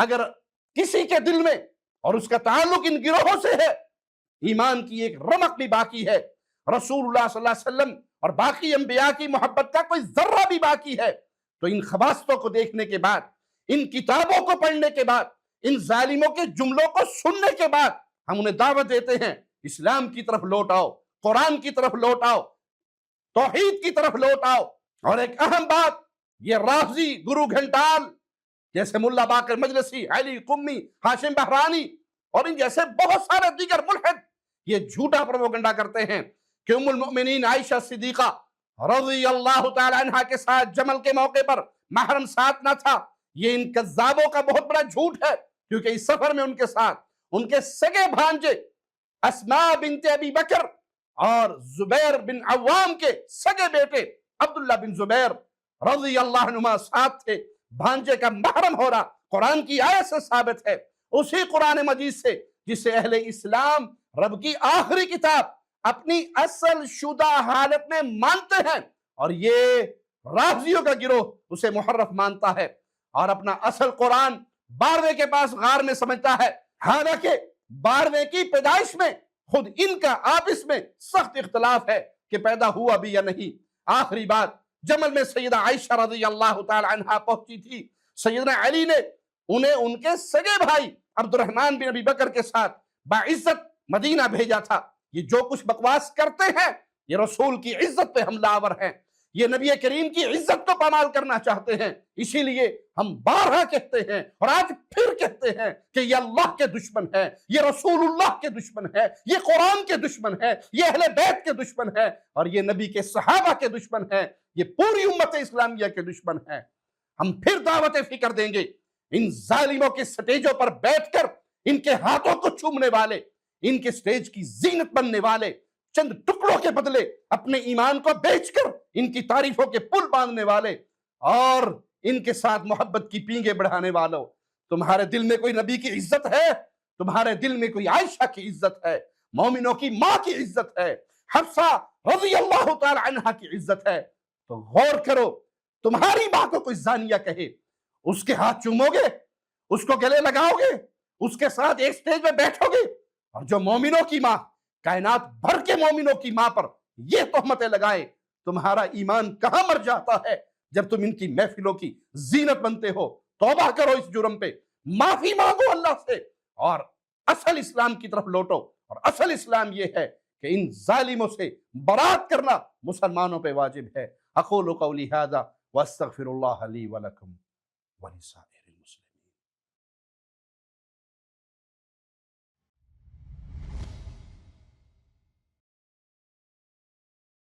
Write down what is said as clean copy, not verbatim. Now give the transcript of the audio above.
اگر کسی کے دل میں اور اس کا تعلق ان گروہوں سے ہے، ایمان کی ایک رمق بھی باقی ہے، رسول اللہ صلی اللہ علیہ وسلم اور باقی انبیاء کی محبت کا کوئی ذرہ بھی باقی ہے، تو ان خباثتوں کو دیکھنے کے بعد، ان کتابوں کو پڑھنے کے بعد، ان ظالموں کے جملوں کو سننے کے بعد ہم انہیں دعوت دیتے ہیں اسلام کی طرف لوٹ آؤ، قرآن کی طرف لوٹ آؤ، توحید کی طرف لوٹ آؤ۔ اور ایک اہم بات، یہ رافضی، گرو گھنٹال جیسے ملا باقر مجلسی، علی قمی، ہاشم بہرانی اور ان جیسے بہت سارے دیگر ملحد یہ جھوٹا پروپیگنڈا کرتے ہیں کہ ام المؤمنین عائشہ صدیقہ رضی اللہ تعالی عنہ کے ساتھ جمل کے موقع پر محرم ساتھ نہ تھا۔ یہ ان کذابوں کا بہت بڑا جھوٹ ہے، کیونکہ اس سفر میں ان کے ساتھ ان کے سگے بھانجے اسماء بنت ابی بکر اور زبیر بن عوام کے سگے بیٹے عبداللہ بن زبیر رضی اللہ عنہما ساتھ تھے۔ بھانجے کا محرم ہو رہا قرآن کی آیت سے ثابت ہے، اسی قرآن مجید سے جسے اہل اسلام رب کی آخری کتاب اپنی اصل شدہ حالت میں مانتے ہیں، اور یہ رافضیوں کا گروہ اسے محرف مانتا ہے اور اپنا اصل قرآن 12ویں کے پاس غار میں سمجھتا ہے، حالانکہ 12ویں کی پیدائش میں خود ان کا آپس میں سخت اختلاف ہے کہ پیدا ہوا بھی یا نہیں۔ آخری بات، جمل میں سیدہ عائشہ رضی اللہ تعالی عنہ پہنچی تھی، سیدنا علی نے انہیں ان کے سگے بھائی عبد الرحمن بن ابی بکر کے ساتھ باعزت مدینہ بھیجا تھا۔ یہ جو کچھ بکواس کرتے ہیں یہ رسول کی عزت پہ حملہ آور ہیں، یہ نبی کریم کی عزت کو پامال کرنا چاہتے ہیں۔ اسی لیے ہم بارہا کہتے ہیں اور آج پھر کہتے ہیں کہ یہ اللہ کے دشمن ہے، یہ رسول اللہ کے دشمن ہے، یہ قرآن کے دشمن ہے، یہ اہل بیت کے دشمن ہے، اور یہ نبی کے صحابہ کے دشمن ہے، یہ پوری امت اسلامیہ کے دشمن ہے۔ ہم پھر دعوت فکر دیں گے ان ظالموں کے سٹیجوں پر بیٹھ کر ان کے ہاتھوں کو چومنے والے، ان کے سٹیج کی زینت بننے والے، چند ٹکڑوں کے بدلے اپنے ایمان کو بیچ کر ان کی تعریفوں کے پل باندھنے والے اور ان کے ساتھ محبت کی پینگیں بڑھانے والوں، تمہارے دل میں کوئی نبی کی عزت ہے؟ تمہارے دل میں کوئی عائشہ کی عزت ہے، مومنوں کی ماں کی عزت ہے، حفصہ رضی اللہ تعالی عنہ کی عزت ہے؟ تو غور کرو، تمہاری ماں کو کوئی زانیہ کہے، اس کے ہاتھ چومو گے، اس کو گلے لگاؤ گے، اس کے ساتھ ایک سٹیج میں بیٹھو گے؟ اور جو مومنوں کی ماں، کائنات بھر کے مومنوں کی ماں پر یہ تہمتیں لگائے، تمہارا ایمان کہاں مر جاتا ہے جب تم ان کی محفلوں کی زینت بنتے ہو؟ توبہ کرو اس جرم پہ، معافی مانگو اللہ سے اور اصل اسلام کی طرف لوٹو۔ اور اصل اسلام یہ ہے کہ ان ظالموں سے برات کرنا مسلمانوں پہ واجب ہے۔ اقول قولی ھذا واستغفر اللہ لی ولکم ولسائر